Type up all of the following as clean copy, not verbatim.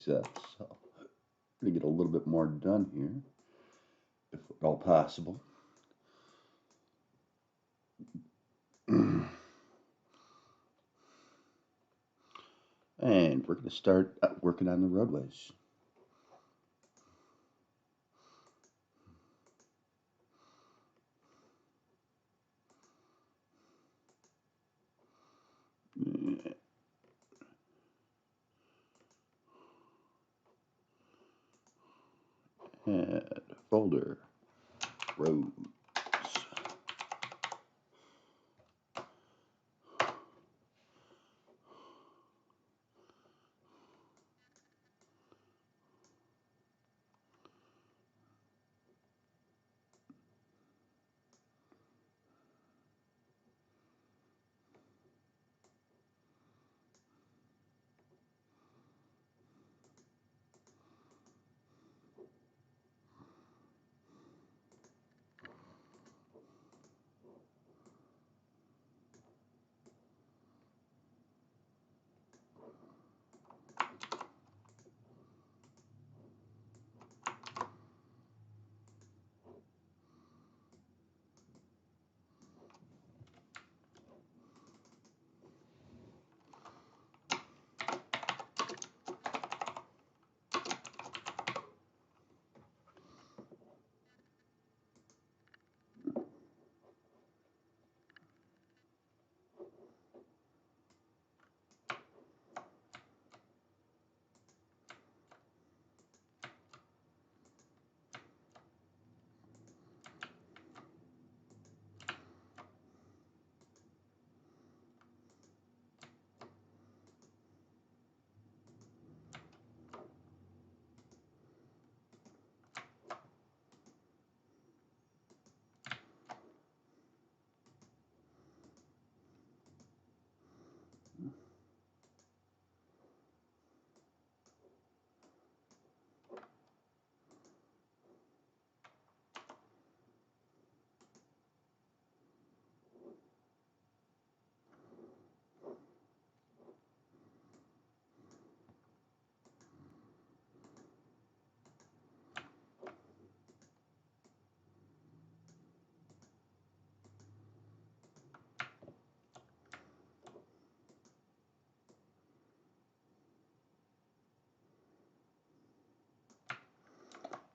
So I'm going to get a little bit more done here, if at all possible. And we're going to start working on the roadways. And folder, roads.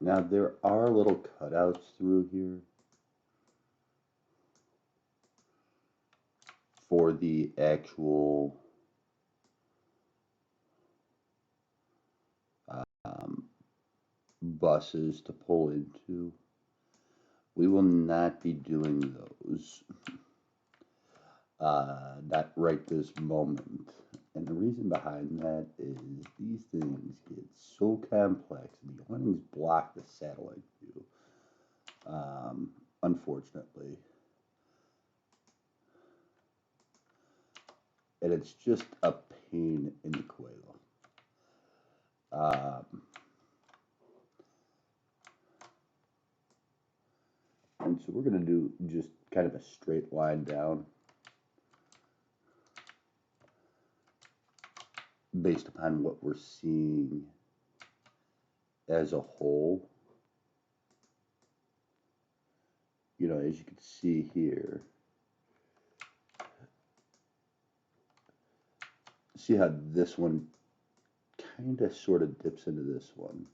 Now there are little cutouts through here for the actual um, buses to pull into. We will not be doing those, not right this moment. And the reason behind that is these things get so complex, and the awnings block the satellite view, unfortunately. And it's just a pain in the quail. And so we're going to do just kind of a straight line down based upon what we're seeing as a whole. You know, as you can see here, see how this one kind of sort of dips into this one.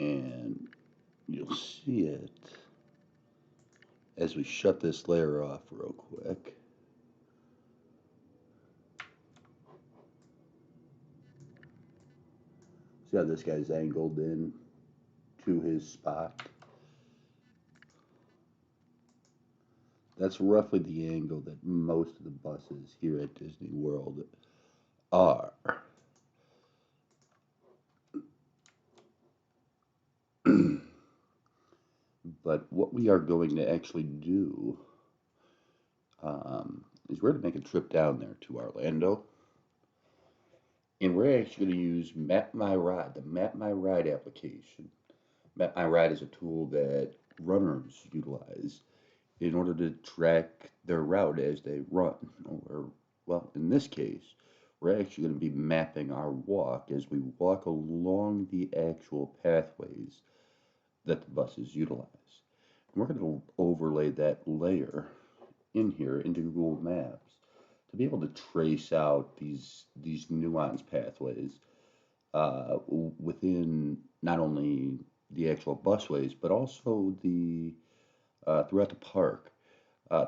And you'll see it as we shut this layer off real quick. See how this guy's angled in to his spot? That's roughly the angle that most of the buses here at Disney World are. But what we are going to actually do is we're going to make a trip down there to Orlando. And we're actually going to use Map My Ride, the Map My Ride application. Map My Ride is a tool that runners utilize in order to track their route as they run. Or, well, in this case, we're actually going to be mapping our walk as we walk along the actual pathways that the buses utilize. And we're going to overlay that layer in here into Google Maps to be able to trace out these nuanced pathways within not only the actual busways but also the throughout the park,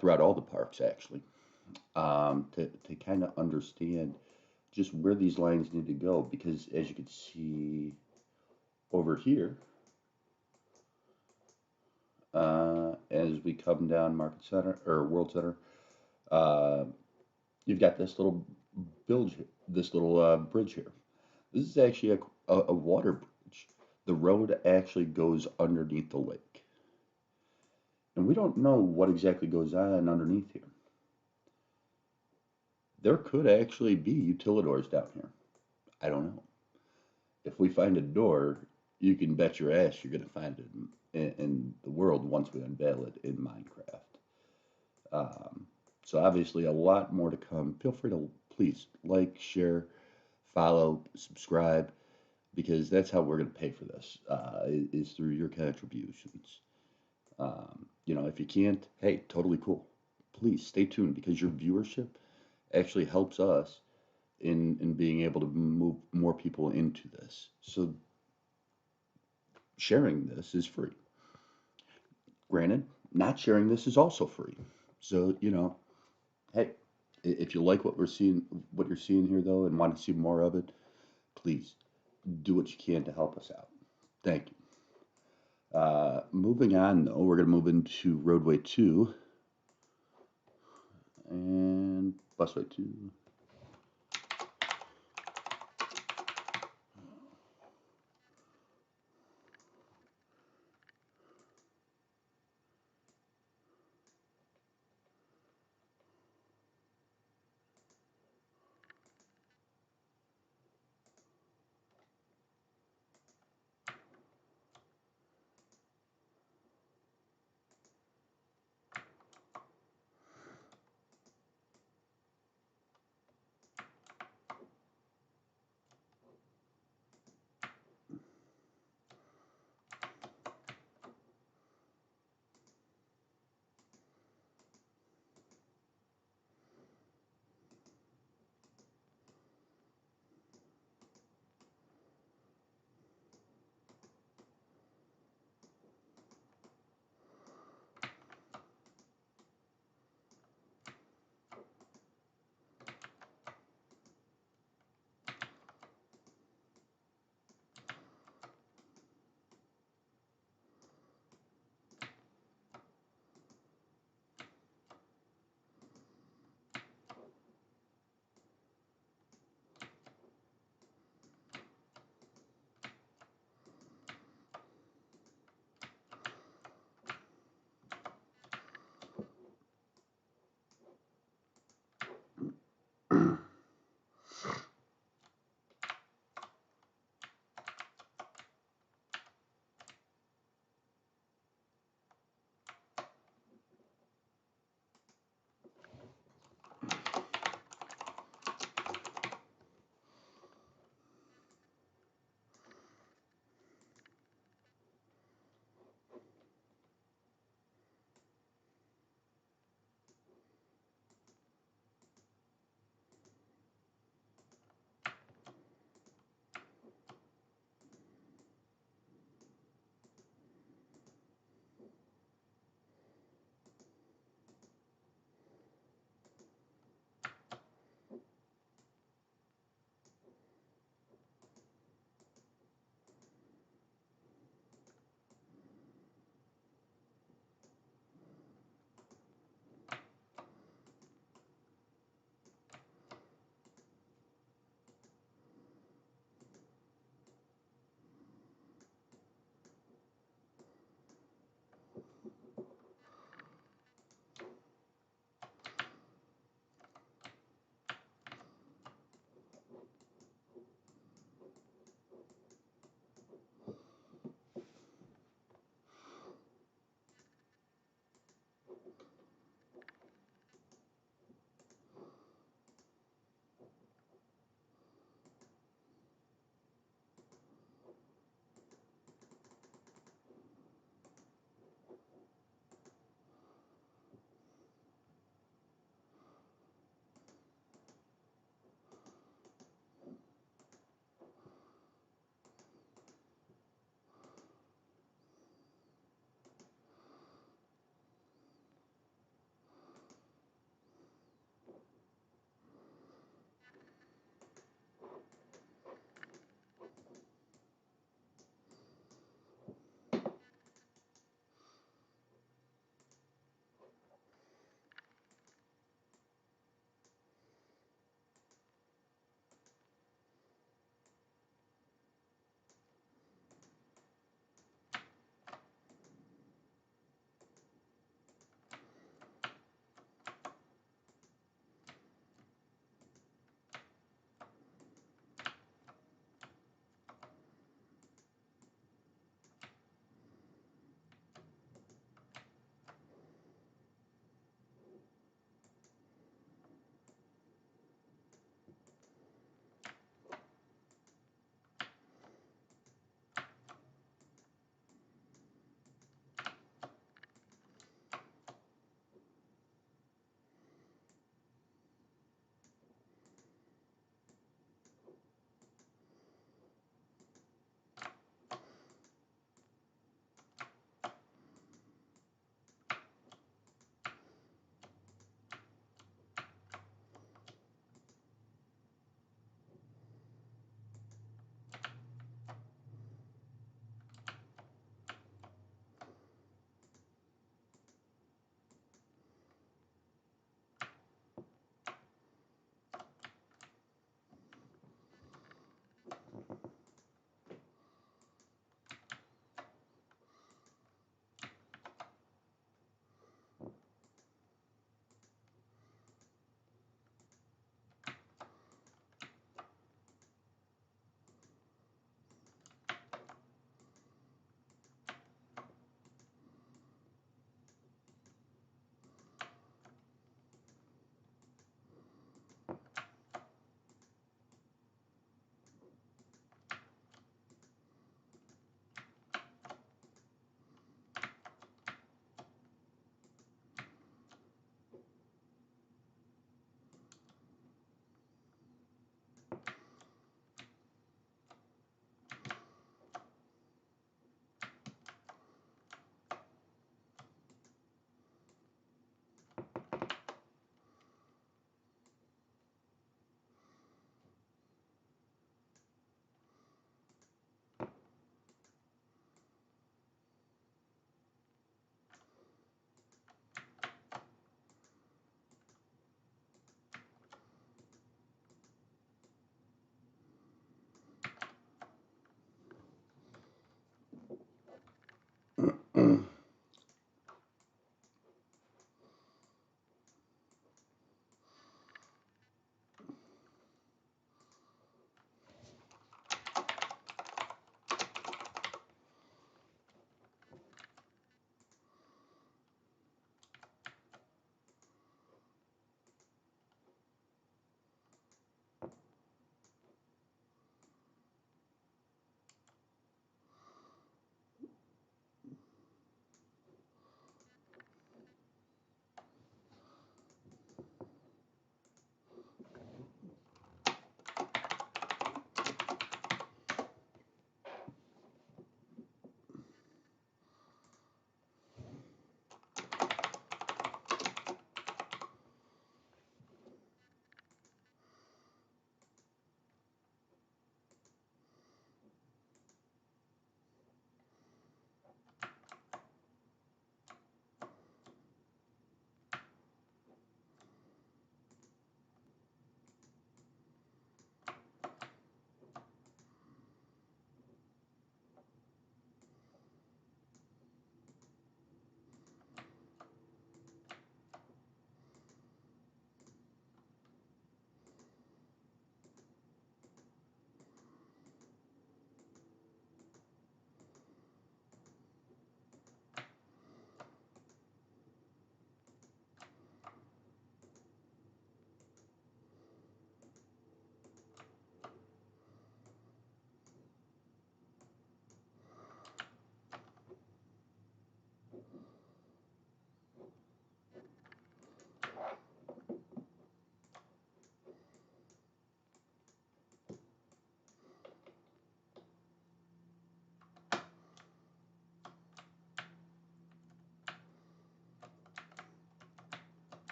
throughout all the parks actually, to kind of understand just where these lines need to go. Because as you can see over here, as we come down Market Center or World Center, uh, you've got this little this little bridge here. This is actually a water bridge. The road actually goes underneath the lake. And we don't know what exactly goes on underneath here. There could actually be utilidors down here. I don't know. If we find a door, you can bet your ass you're going to find it in the world once we unveil it in Minecraft. Um, so obviously a lot more to come. Feel free to please like, share, follow, subscribe, because that's how we're going to pay for this, is through your contributions. If you can't, hey, totally cool. Please stay tuned because your viewership actually helps us in being able to move more people into this. So sharing this is free. Granted, not sharing this is also free. So, hey, if you like what you're seeing here though, and want to see more of it, please do what you can to help us out. Thank you. Moving on though, we're going to move into roadway 2 and busway 2.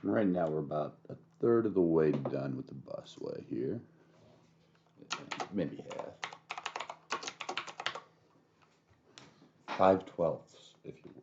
Right now we're about a third of the way done with the busway here. Maybe half. 5/12, if you will.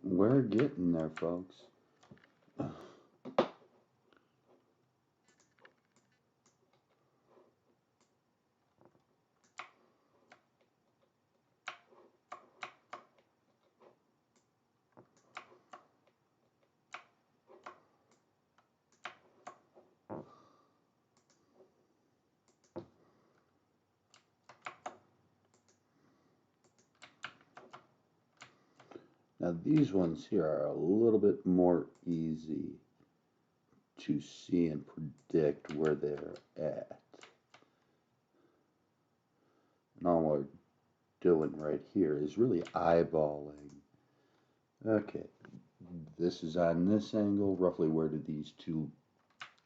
We're getting there, folks. Now these ones here are a little bit more easy to see and predict where they're at. And all we're doing right here is really eyeballing. Okay, this is on this angle. Roughly where do these two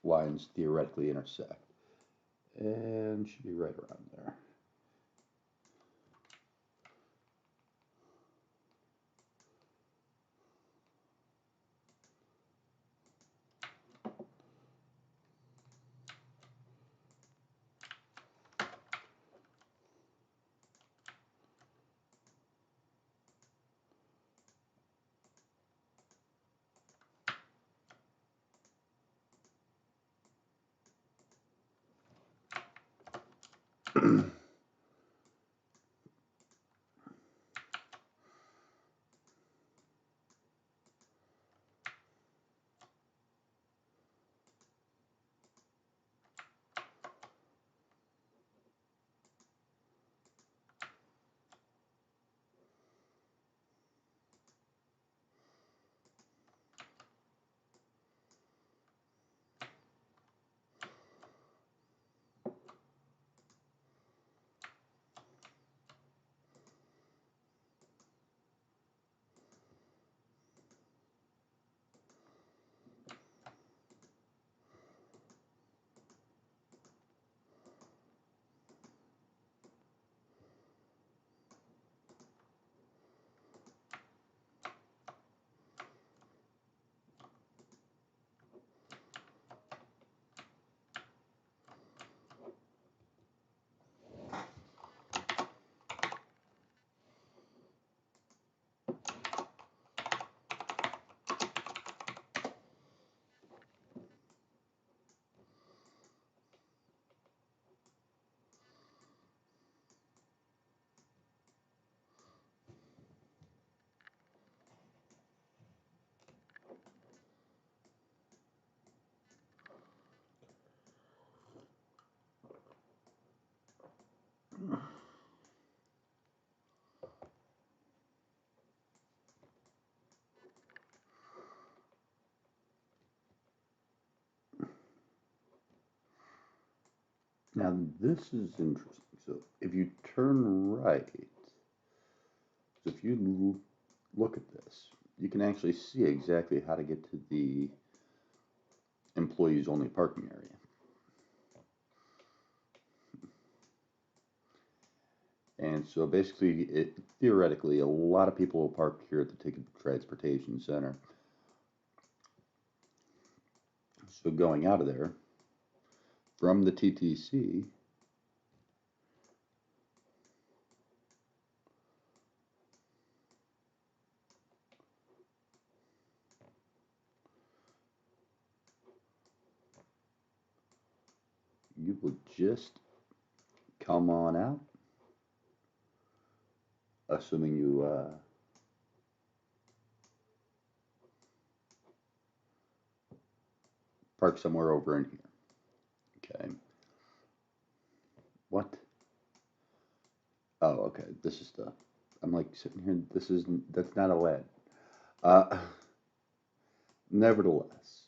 lines theoretically intersect? And should be right around there. Now this is interesting. So if you turn right, so if you look at this, you can actually see exactly how to get to the employees only parking area. And so basically, theoretically, a lot of people will park here at the Ticket Transportation Center. So going out of there, from the TTC, you would just come on out, assuming you park somewhere over in here. Okay. What? Oh, okay. This is the. I'm like sitting here. This isn't. That's not a lead. Uh, Nevertheless,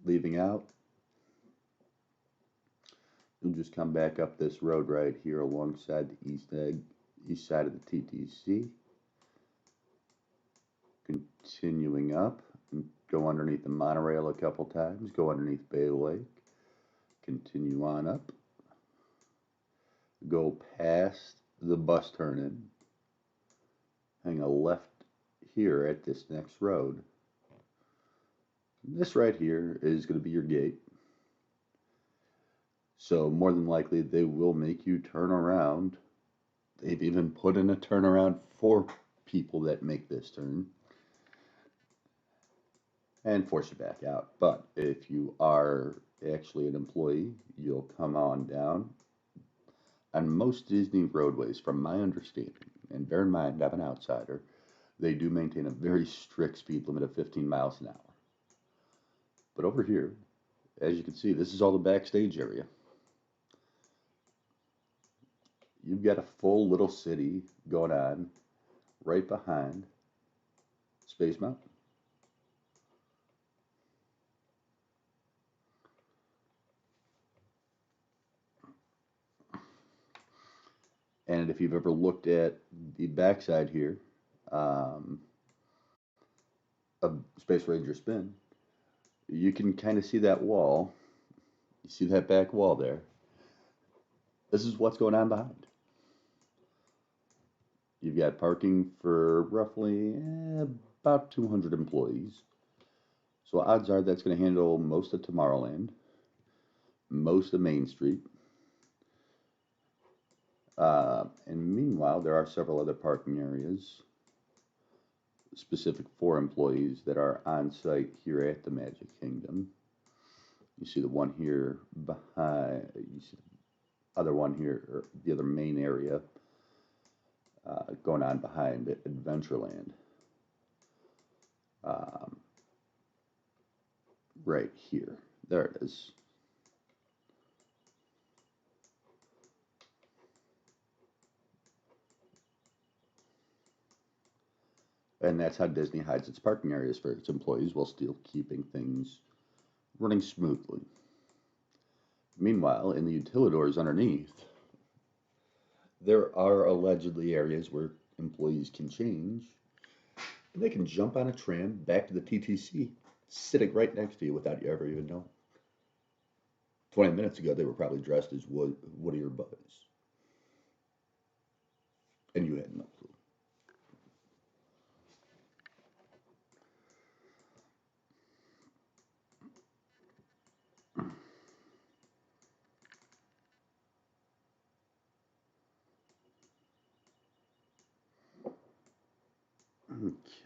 leaving out, you'll just come back up this road right here alongside the east side of the TTC, continuing up, and go underneath the monorail a couple times, go underneath Bay Lake, continue on up, go past the bus turn-in, hang a left here at this next road. This right here is going to be your gate. So more than likely they will make you turn around. They've even put in a turnaround for people that make this turn and force you back out. But if you are actually an employee, you'll come on down. On most Disney roadways, from my understanding, and bear in mind I'm an outsider, they do maintain a very strict speed limit of 15 miles an hour. But over here, as you can see, this is all the backstage area. You've got a full little city going on right behind Space Mountain. And if you've ever looked at the backside here um, of Space Ranger Spin, you can kind of see that wall. You see that back wall there? This is what's going on behind. You've got parking for roughly about 200 employees. So odds are that's going to handle most of Tomorrowland, most of Main Street. And meanwhile, there are several other parking areas specific for employees that are on site here at the Magic Kingdom. You see the one here behind, you see other one here, or the other main area going on behind Adventureland. Um, right here. There it is. And that's how Disney hides its parking areas for its employees while still keeping things running smoothly. Meanwhile, in the utilidors underneath, there are allegedly areas where employees can change. And they can jump on a tram back to the TTC, sitting right next to you without you ever even knowing. 20 minutes ago, they were probably dressed as Woody or Buzz, and you had no clue.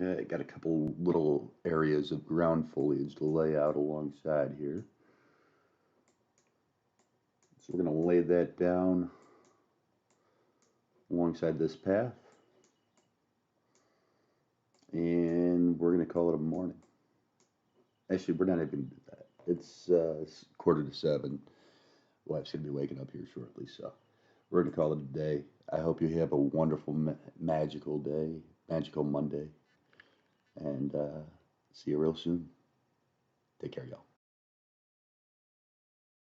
Okay, got a couple little areas of ground foliage to lay out alongside here. So we're going to lay that down alongside this path, and we're going to call it a morning. Actually, we're not even going to do that. It's 6:45. Wife's going to be waking up here shortly, so we're going to call it a day. I hope you have a wonderful, magical day, magical Monday, and see you real soon. Take care, y'all.